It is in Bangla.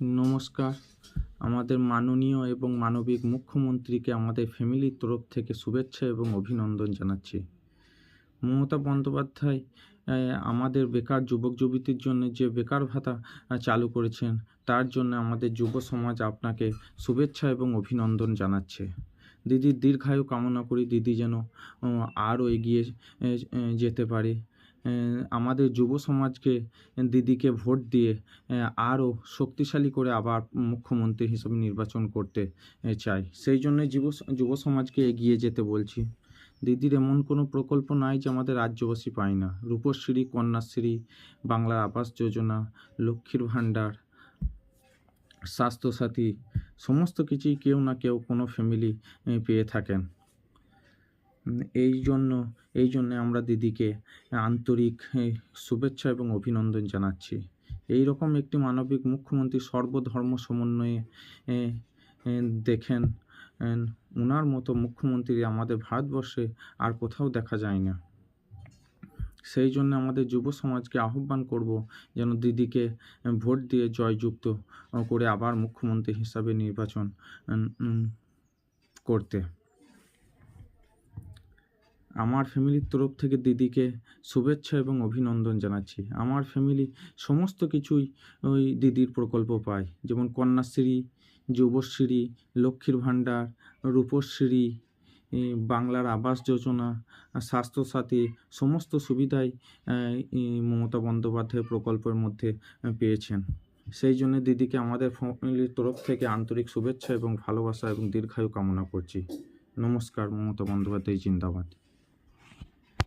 নমস্কার। আমাদের মাননীয় এবং মানবিক মুখ্যমন্ত্রীকে আমাদের ফ্যামিলির তরফ থেকে শুভেচ্ছা এবং অভিনন্দন জানাচ্ছি। মমতা বন্দ্যোপাধ্যায় আমাদের বেকার যুবক-যুবতীর জন্য যে বেকার ভাতা চালু করেছেন, তার জন্য আমাদের যুব সমাজ আপনাকে শুভেচ্ছা এবং অভিনন্দন জানাচ্ছে। দিদির দীর্ঘায়ু কামনা করি, দিদি যেন আরও এগিয়ে যেতে পারে। আমাদের যুব সমাজকে দিদিকে ভোট দিয়ে আরও শক্তিশালী করে আবার মুখ্যমন্ত্রী হিসেবে নির্বাচন করতে চাই। সেই জন্যই যুব সমাজকে এগিয়ে যেতে বলছি। দিদির এমন কোনো প্রকল্প নাই যে আমাদের রাজ্যবাসী পায় না। রূপশ্রী, কন্যাশ্রী, বাংলার আবাস যোজনা, লক্ষ্মীর ভাণ্ডার, স্বাস্থ্যসাথী সমস্ত কিছুই কেউ না কেউ কোনো ফ্যামিলি পেয়ে থাকেন। এই জন্যে আমরা দিদিকে আন্তরিক শুভেচ্ছা এবং অভিনন্দন জানাচ্ছি। এই রকম একটি মানবিক মুখ্যমন্ত্রী সর্বধর্ম সমন্বয়ে দেখেন, ওনার মতো মুখ্যমন্ত্রী আমাদের ভারতবর্ষে আর কোথাও দেখা যায় না। সেই জন্য আমাদের যুব সমাজকে আহ্বান করব যেন দিদিকে ভোট দিয়ে জয়যুক্ত করে আবার মুখ্যমন্ত্রী হিসাবে নির্বাচন করতে। আমার ফ্যামিলির তরফ থেকে দিদিকে শুভেচ্ছা এবং অভিনন্দন জানাচ্ছি। আমার ফ্যামিলি সমস্ত কিছুই ওই দিদির প্রকল্প পায়, যেমন কন্যাশ্রী, যুবশ্রী, লক্ষ্মীর ভাণ্ডার, রূপশ্রী, বাংলার আবাস যোজনা, স্বাস্থ্যসাথী সমস্ত সুবিধাই মমতা বন্দ্যোপাধ্যায় প্রকল্পের মধ্যে পেয়েছেন। সেই জন্য দিদিকে আমাদের ফ্যামিলির তরফ থেকে আন্তরিক শুভেচ্ছা এবং ভালোবাসা এবং দীর্ঘায়ু কামনা করছি। নমস্কার। মমতা বন্দ্যোপাধ্যায় জিন্দাবাদ।